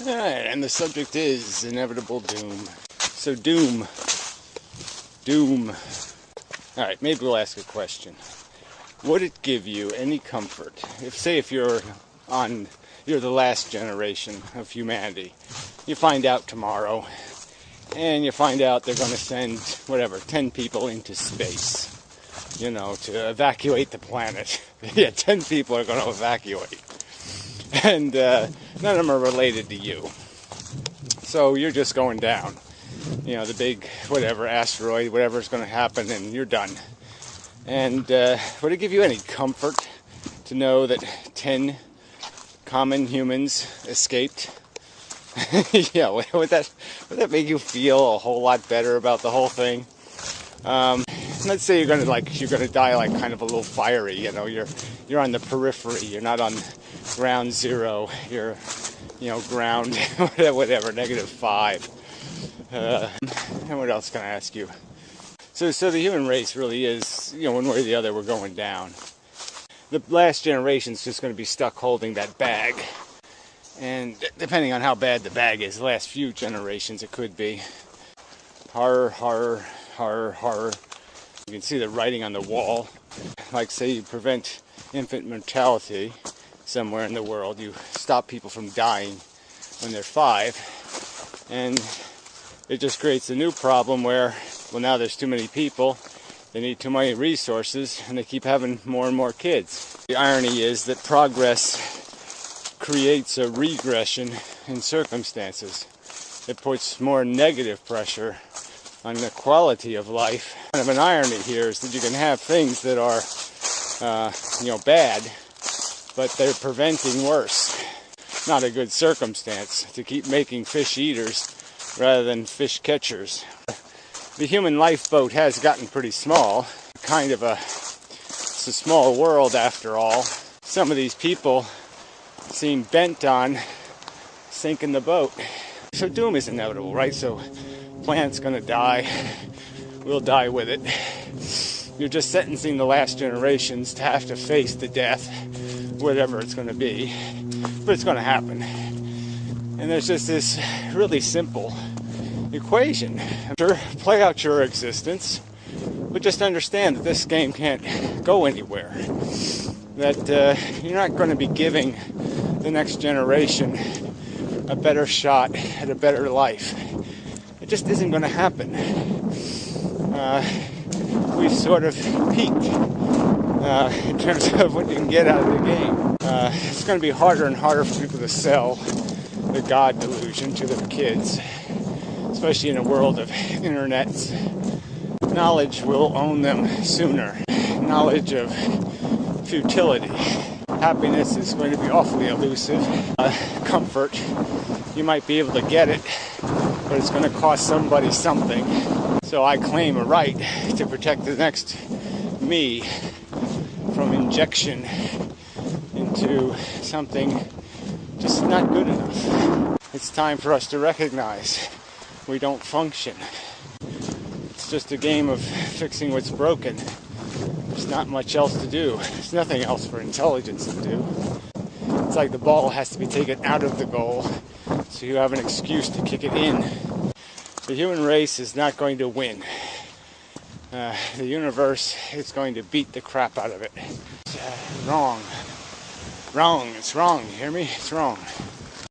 Alright, and the subject is inevitable doom. So doom. Alright, maybe we'll ask a question. Would it give you any comfort if you're the last generation of humanity, you find out tomorrow, and you find out they're going to send, 10 people into space, to evacuate the planet. Yeah, 10 people are going to evacuate. And none of them are related to you. So you're just going down. The big, asteroid, whatever's going to happen, and you're done. And would it give you any comfort to know that 10 common humans escaped? Yeah, would that make you feel a whole lot better about the whole thing? Let's say you're gonna die like kind of a little fiery. You're on the periphery. You're not on ground zero. You're ground whatever -5. And what else can I ask you? So the human race really is, one way or the other, we're going down. The last generation's just going to be stuck holding that bag. And depending on how bad the bag is, the last few generations it could be. Horror, horror, horror, horror. You can see the writing on the wall. Like, say you prevent infant mortality somewhere in the world. You stop people from dying when they're 5. And it just creates a new problem where, now there's too many people. They need too many resources, and they keep having more and more kids. The irony is that progress creates a regression in circumstances. It puts more negative pressure on the quality of life. Kind of an irony here is that you can have things that are, bad, but they're preventing worse. Not a good circumstance to keep making fish eaters rather than fish catchers. The human lifeboat has gotten pretty small. It's a small world after all. Some of these people seem bent on sinking the boat. So doom is inevitable, right? So planet's gonna die. We'll die with it. You're just sentencing the last generations to have to face the death, whatever it's gonna be. But it's gonna happen. And there's just this really simple equation. Sure, play out your existence, but just understand that this game can't go anywhere. That you're not going to be giving the next generation a better shot at a better life. It just isn't going to happen. We've sort of peaked in terms of what you can get out of the game. It's going to be harder and harder for people to sell the God delusion to their kids. Especially in a world of internets. Knowledge will own them sooner. Knowledge of futility. Happiness is going to be awfully elusive. Comfort, you might be able to get it, but it's going to cost somebody something. So I claim a right to protect the next me from injection into something just not good enough. It's time for us to recognize we don't function. It's just a game of fixing what's broken. There's not much else to do. There's nothing else for intelligence to do. It's like the ball has to be taken out of the goal so you have an excuse to kick it in. The human race is not going to win. The universe is going to beat the crap out of it. Wrong. It's wrong. You hear me? It's wrong.